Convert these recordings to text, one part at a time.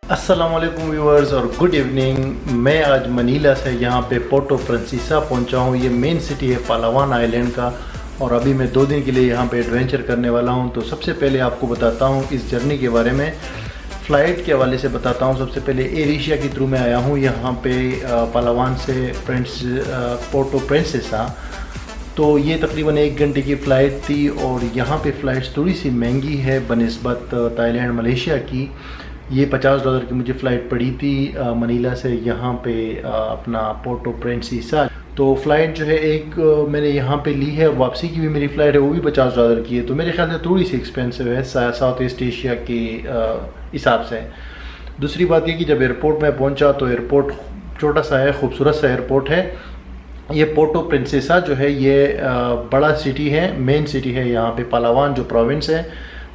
अस्सलामुअलैकुम व्यूअर्स और good evening. मैं आज मनीला से यहाँ पे पोर्टो प्रिंसेसा पहुँचा हूँ। ये मेन सिटी है पालावान आइलैंड का और अभी मैं 2 दिन के लिए यहाँ पे एडवेंचर करने वाला हूँ। तो सबसे पहले आपको बताता हूँ इस जर्नी के बारे में, फ़्लाइट के हवाले से बताता हूँ। सबसे पहले एयर एशिया के थ्रू मैं आया हूँ यहाँ पे पालावान से पोर्टो प्रिंसेसा। तो ये तकरीबन 1 घंटे की फ़्लाइट थी और यहाँ पे फ़्लाइट्स थोड़ी सी महंगी है बनिस्बत थाईलैंड मलेशिया की। ये $50 की मुझे फ़्लाइट पड़ी थी मनीला से यहाँ पे अपना पोर्टो प्रिंसेसा। तो फ़्लाइट जो है एक मैंने यहाँ पे ली है, वापसी की भी मेरी फ़्लाइट है वो भी $50 की है। तो मेरे ख्याल से थोड़ी सी एक्सपेंसिव है साउथ ईस्ट एशिया के हिसाब से। दूसरी बात ये कि जब एयरपोर्ट में पहुँचा तो एयरपोर्ट छोटा सा है, खूबसूरत सा एयरपोर्ट है। ये पोर्टो प्रिंसेसा जो है ये बड़ा सिटी है, मेन सिटी है यहाँ पे पालावान जो प्रोविंस है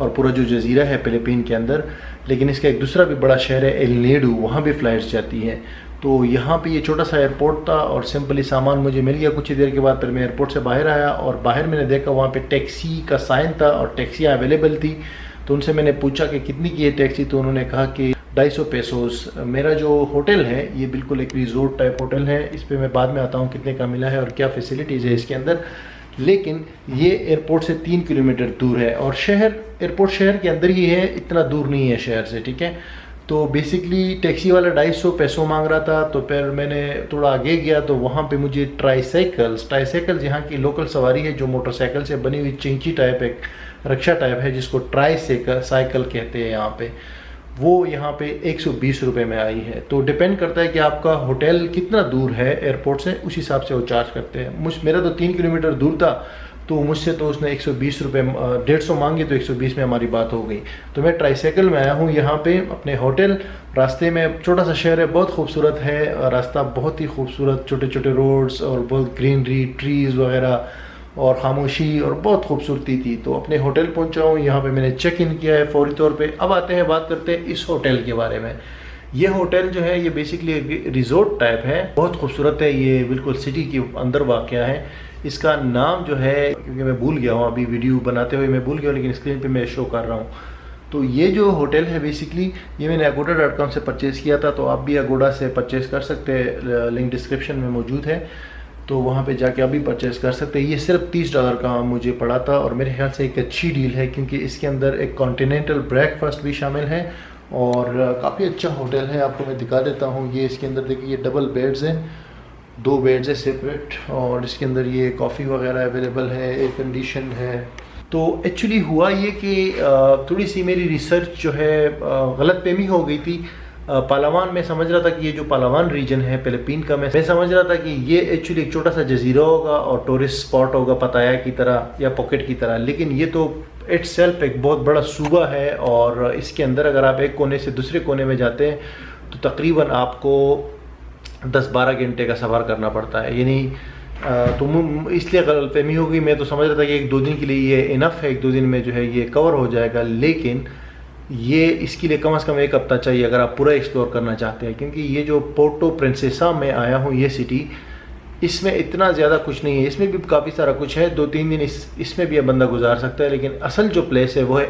और पूरा जो जजीरा है फ़िलीपीन के अंदर। लेकिन इसका एक दूसरा भी बड़ा शहर है एल नेडू, वहाँ भी फ़्लाइट्स जाती हैं। तो यहाँ पे ये छोटा सा एयरपोर्ट था और सिंपली सामान मुझे मिल गया। कुछ ही देर के बाद फिर मैं एयरपोर्ट से बाहर आया और बाहर मैंने देखा वहाँ पे टैक्सी का साइन था और टैक्सियाँ अवेलेबल थी। तो उनसे मैंने पूछा कि कितनी की है टैक्सी, तो उन्होंने कहा कि 250 पेसोस। मेरा जो होटल है ये बिल्कुल एक रिजोर्ट टाइप होटल है, इस पर मैं बाद में आता हूँ कितने का मिला है और क्या फैसिलिटीज़ है इसके अंदर। लेकिन ये एयरपोर्ट से 3 किलोमीटर दूर है और एयरपोर्ट शहर के अंदर ही है, इतना दूर नहीं है शहर से, ठीक है। तो बेसिकली टैक्सी वाला 250 पैसों मांग रहा था। तो फिर मैंने थोड़ा आगे गया तो वहाँ पे मुझे ट्राईसाइकिल्स यहाँ की लोकल सवारी है जो मोटरसाइकिल से बनी हुई चिंची टाइप एक रिक्शा टाइप है जिसको साइकिल कहते हैं यहाँ पे, वो यहाँ पे 120 रुपये में आई है। तो डिपेंड करता है कि आपका होटल कितना दूर है एयरपोर्ट से, उस हिसाब से वो चार्ज करते हैं। मेरा तो 3 किलोमीटर दूर था तो मुझसे तो उसने 120 रुपये 150 मांगे, तो 120 में हमारी बात हो गई। तो मैं ट्राईसाइकिल में आया हूँ यहाँ पे अपने होटल। रास्ते में छोटा सा शहर है, बहुत खूबसूरत है रास्ता, बहुत ही खूबसूरत, छोटे छोटे रोड्स और बहुत ग्रीनरी, ट्रीज़ वगैरह और खामोशी और बहुत खूबसूरती थी। तो अपने होटल पहुंचा हूँ, यहाँ पे मैंने चेक इन किया है फौरी तौर पे। अब आते हैं बात करते हैं इस होटल के बारे में। ये होटल जो है ये बेसिकली रिजोर्ट टाइप है, बहुत खूबसूरत है। ये बिल्कुल सिटी के अंदर वाक़या है। इसका नाम जो है, क्योंकि मैं भूल गया हूँ अभी वीडियो बनाते हुए मैं भूल गया हूँ, लेकिन स्क्रीन पे मैं शो कर रहा हूँ। तो ये जो होटल है बेसिकली ये मैंने agoda.com से परचेज़ किया था। तो आप भी agoda से परचेज़ कर सकते हैं, लिंक डिस्क्रिप्शन में मौजूद है, तो वहाँ पे जाके अभी परचेज़ कर सकते हैं। ये सिर्फ $30 का मुझे पड़ा था और मेरे ख्याल से एक अच्छी डील है क्योंकि इसके अंदर एक कॉन्टिनेंटल ब्रेकफास्ट भी शामिल है और काफ़ी अच्छा होटल है। आपको मैं दिखा देता हूँ। ये इसके अंदर देखिए, ये डबल बेड्स हैं, 2 बेड्स है सेपरेट और इसके अंदर ये कॉफ़ी वगैरह अवेलेबल है, एयर कंडीशन है। तो एक्चुअली हुआ ये कि थोड़ी सी मेरी रिसर्च जो है गलतफहमी हो गई थी। पालावान में समझ रहा था कि ये जो पालावान रीजन है फ़िलीपीन का, मैं समझ रहा था कि ये एक्चुअली एक छोटा सा जजीरा होगा और टूरिस्ट स्पॉट होगा पताया की तरह या पॉकेट की तरह। लेकिन ये तो इट्सेल्फ एक बहुत बड़ा सूबा है और इसके अंदर अगर आप एक कोने से दूसरे कोने में जाते हैं तो तकरीबन आपको 10-12 घंटे का सफ़र करना पड़ता है। यानी तो इसलिए गलतफहमी हो गई। मैं तो समझ रहा था कि 1-2 दिन के लिए ये इनफ है, 1-2 दिन में जो है ये कवर हो जाएगा। लेकिन ये इसके लिए कम से कम 1 हफ्ता चाहिए अगर आप पूरा एक्सप्लोर करना चाहते हैं, क्योंकि ये जो पोर्टो प्रिंसेसा में आया हूँ ये सिटी, इसमें इतना ज़्यादा कुछ नहीं है। इसमें भी काफ़ी सारा कुछ है, 2-3 दिन इसमें भी बंदा गुजार सकता है। लेकिन असल जो प्लेस है वो है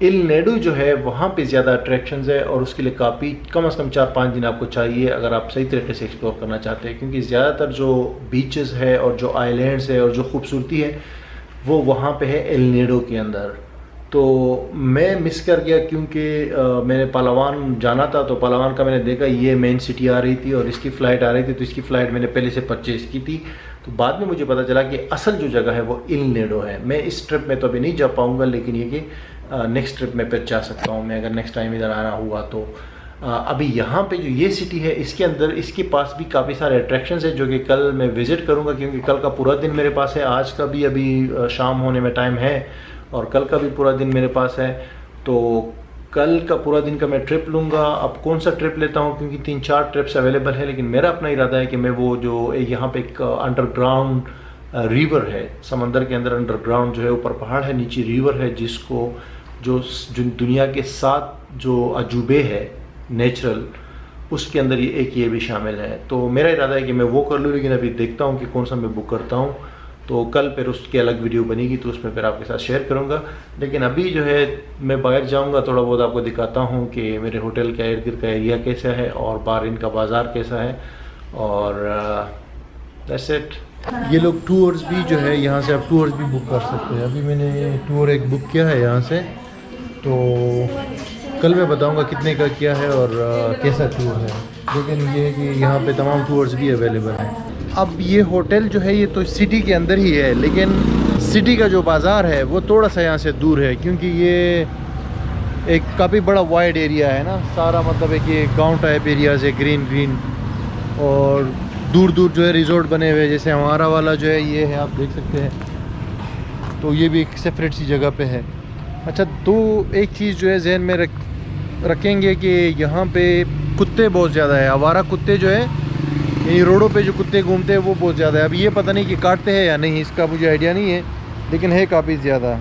इल नेडू जो है, वहाँ पे ज़्यादा अट्रैक्शंस है और उसके लिए काफ़ी कम से कम 4-5 दिन आपको चाहिए अगर आप सही तरीके से एक्सप्लोर करना चाहते हैं, क्योंकि ज़्यादातर जो बीचेस है और जो आइलैंड्स है और जो खूबसूरती है वो वहाँ पे है एल नेडो के अंदर। तो मैं मिस कर गया क्योंकि मैंने पालावान जाना था। तो पालावान का मैंने देखा ये मेन सिटी आ रही थी और इसकी फ़्लाइट आ रही थी, तो इसकी फ़्लाइट मैंने पहले से परचेज़ की थी। तो बाद में मुझे पता चला कि असल जो जगह है वो इल नेडो है। मैं इस ट्रिप में तो अभी नहीं जा पाऊँगा, लेकिन ये कि नेक्स्ट ट्रिप में फिर जा सकता हूँ मैं, अगर नेक्स्ट टाइम इधर आना हुआ तो। अभी यहाँ पे जो ये सिटी है इसके अंदर इसके पास भी काफ़ी सारे अट्रैक्शंस है जो कि कल मैं विज़िट करूँगा, क्योंकि कल का पूरा दिन मेरे पास है। आज का भी अभी शाम होने में टाइम है और कल का भी पूरा दिन मेरे पास है। तो कल का पूरा दिन का मैं ट्रिप लूँगा। अब कौन सा ट्रिप लेता हूँ, क्योंकि 3-4 ट्रिप्स अवेलेबल है, लेकिन मेरा अपना इरादा है कि मैं वो जो यहाँ पे एक अंडरग्राउंड रिवर है, समंदर के अंदर अंडरग्राउंड जो है, ऊपर पहाड़ है नीचे रिवर है, जिसको जो दुनिया के 7 जो अजूबे है नेचुरल, उसके अंदर ये भी शामिल है। तो मेरा इरादा है कि मैं वो कर लूँ, लेकिन अभी देखता हूँ कि कौन सा मैं बुक करता हूँ। तो कल फिर उसकी अलग वीडियो बनेगी तो उसमें फिर आपके साथ शेयर करूँगा। लेकिन अभी जो है मैं बाहर जाऊँगा, थोड़ा बहुत आपको दिखाता हूँ कि मेरे होटल का इर्द गिर्द का एरिया कैसा है और बाहर इनका बाज़ार कैसा है। और दैट्स इट। ये लोग टूर्स भी जो है यहाँ से आप टूर्स भी बुक कर सकते हैं। अभी मैंने टूर एक बुक किया है यहाँ से, तो कल मैं बताऊँगा कितने का किया है और कैसा टूर है। लेकिन ये है कि यहाँ पे तमाम टूर्स भी अवेलेबल हैं। अब ये होटल जो है ये तो सिटी के अंदर ही है, लेकिन सिटी का जो बाज़ार है वो थोड़ा सा यहाँ से दूर है, क्योंकि ये एक काफ़ी बड़ा वाइड एरिया है ना, सारा मतलब है कि गांव टाइप एरियाज है, ग्रीन ग्रीन, और दूर दूर जो है रिजॉर्ट बने हुए हैं। जैसे हमारा वाला जो है ये है, आप देख सकते हैं, तो ये भी एक सेपरेट सी जगह पे है। अच्छा, तो एक चीज़ जो है जहन में रखेंगे कि यहाँ पे कुत्ते बहुत ज़्यादा है, आवारा कुत्ते जो है, यानी रोडों पे जो कुत्ते घूमते हैं वो बहुत ज़्यादा है। अब ये पता नहीं कि काटते हैं या नहीं, इसका मुझे आइडिया नहीं है, लेकिन है काफ़ी ज़्यादा।